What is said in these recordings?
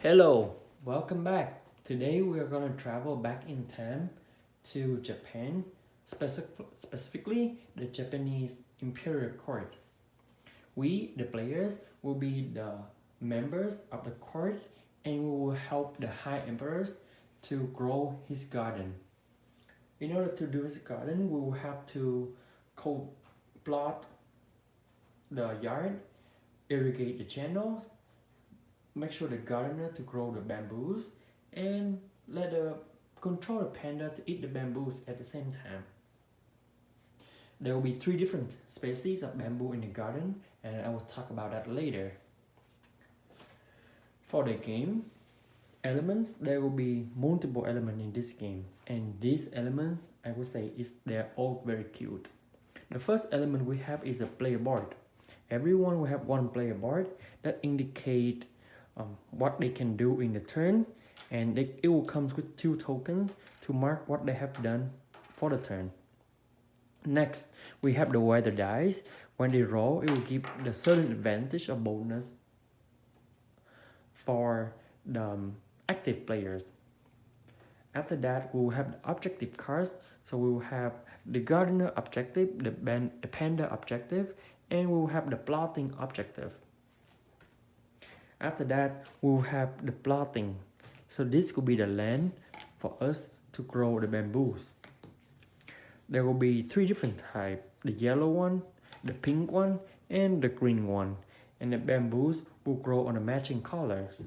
Hello, welcome back. Today we are going to travel back in time to Japan, specifically the Japanese Imperial Court. We, the players, will be the members of the court and we will help the High Emperors to grow his garden. In order to do his garden, we will have to plot the yard, irrigate the channels, make sure the gardener to grow the bamboos, and control the panda to eat the bamboos at the same time. There will be 3 different species of bamboo in the garden, and I will talk about that later. For the game elements, there will be multiple elements in this game, and these elements, I would say, they're all very cute. The first element we have is the player board. Everyone will have one player board that indicate what they can do in the turn, and it will come with 2 tokens to mark what they have done for the turn. Next, we have the weather dice. When they roll, it will give the certain advantage or bonus for the active players. After that, we will have the objective cards. So we will have the gardener objective, the panda objective, and we will have the plotting objective. After that, we will have the plotting. So this could be the land for us to grow the bamboos. There will be 3 different types, the yellow one, the pink one, and the green one. And the bamboos will grow on the matching colors.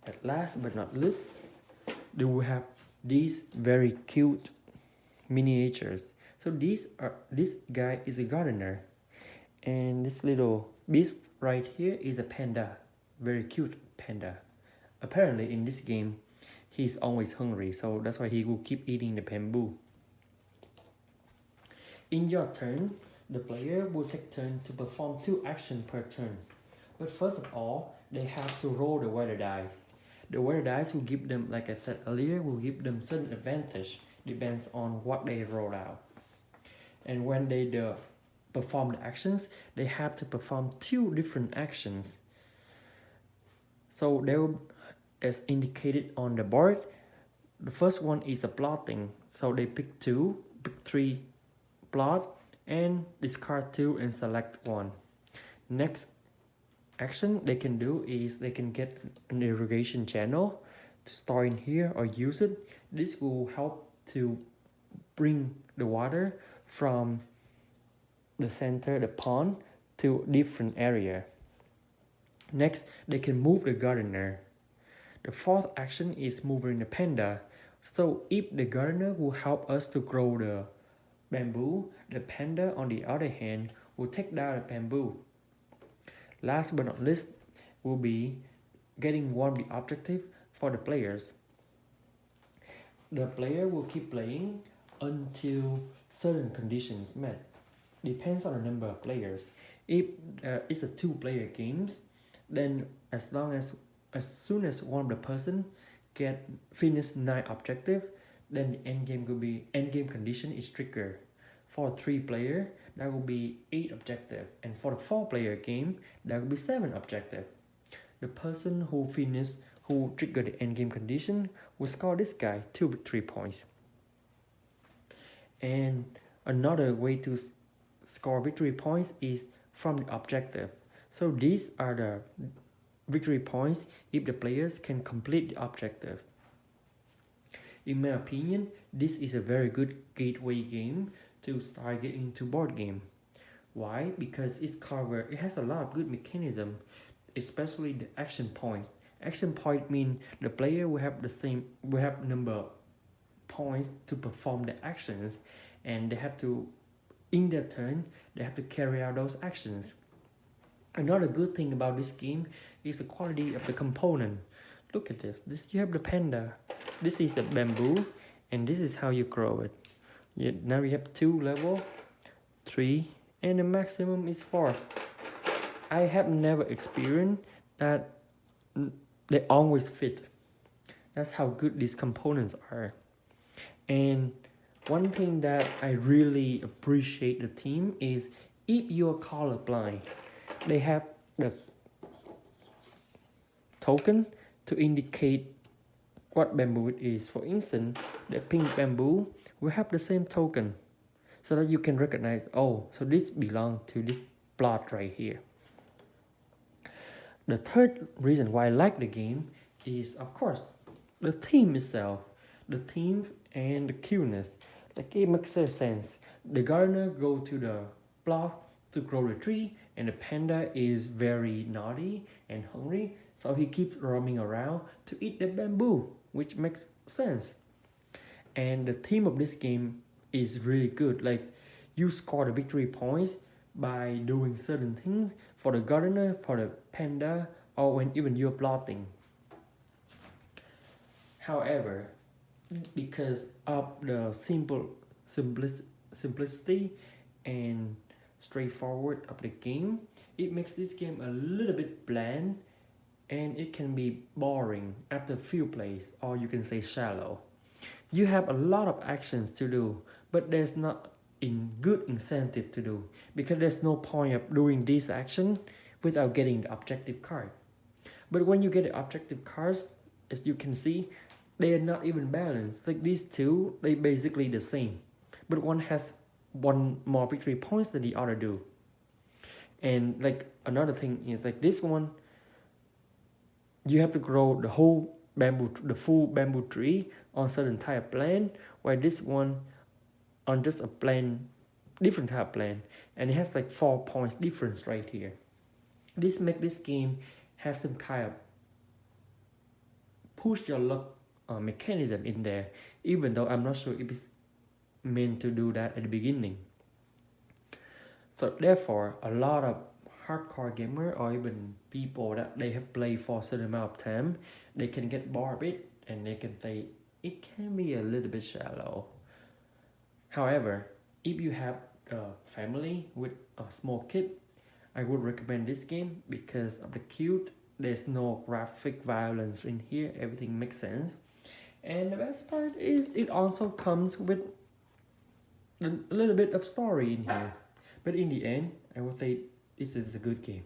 At last but not least, they will have these very cute miniatures. So this guy is a gardener, and this little beast right here is a panda, very cute panda. Apparently in this game, he's always hungry, so that's why he will keep eating the bamboo. In your turn, the player will take turn to perform 2 actions per turn. But first of all, they have to roll the weather dice. The weather dice will give them, like I said earlier, will give them certain advantage, depends on what they roll out. And when they perform the actions, they have to perform 2 different actions. So they will, as indicated on the board, the first one is a plotting. So they pick 3 plot, and discard 2 and select 1. Next action they can do is they can get an irrigation channel to store in here or use it. This will help to bring the water from the center, the pond, to different area. Next, they can move the gardener. The 4th action is moving the panda. So if the gardener will help us to grow the bamboo, the panda on the other hand will take down the bamboo. Last but not least will be getting one of the objective for the players. The player will keep playing until certain conditions met. Depends on the number of players. If it's a 2-player games, then as soon as one of the person finish 9 objective, then the end game condition is triggered. For a 3-player, that will be 8 objective, and for the 4-player game, that will be 7 objective. The person who triggered the end game condition will score this guy 2 victory points. And another way to score victory points is from the objective. So these are the victory points if the players can complete the objective. In my opinion, this is a very good gateway game to start getting into board game. Why? Because it has a lot of good mechanism, especially the action point. Action point mean the player will have number of points to perform the actions, and they have to, in their turn, they have to carry out those actions. Another good thing about this game is the quality of the component. Look at this. You have the panda. This is the bamboo, and this is how you grow it. Now we have 2 level, 3, and the maximum is 4. I have never experienced that they always fit. That's how good these components are. And one thing that I really appreciate the team is if you're colorblind, they have the token to indicate what bamboo it is. For instance, the pink bamboo will have the same token so that you can recognize, oh, so this belongs to this plot right here. The third reason why I like the game is, of course, the theme itself. The theme and the cuteness. Like, it makes sense. The gardener go to the plot to grow the tree, and the panda is very naughty and hungry, so he keeps roaming around to eat the bamboo, which makes sense. And the theme of this game is really good. Like, you score the victory points by doing certain things for the gardener, for the panda, or when even you're plotting. However, because of the simplicity and straightforward of the game, it makes this game a little bit bland, and it can be boring after a few plays, or you can say shallow. You have a lot of actions to do, but there's not in good incentive to do, because there's no point of doing this action without getting the objective card. But when you get the objective cards, as you can see, they are not even balanced. Like, these two, they basically the same, but one has one more victory points than the other do. And like, another thing is, like, this one, you have to grow the whole bamboo, the full bamboo tree on certain type of plant, while this one on just a plant, different type of plant, and it has like 4 points difference right here. This make this game have some kind of push your luck mechanism in there, even though I'm not sure if it's meant to do that at the beginning. So therefore, a lot of hardcore gamer, or even people that they have played for a certain amount of time, they can get bored of it, and they can say it can be a little bit shallow. However, if you have a family with a small kid, I would recommend this game because of the cute. There's no graphic violence in here, everything makes sense. And the best part is it also comes with a little bit of story in here. But in the end, I would say this is a good game.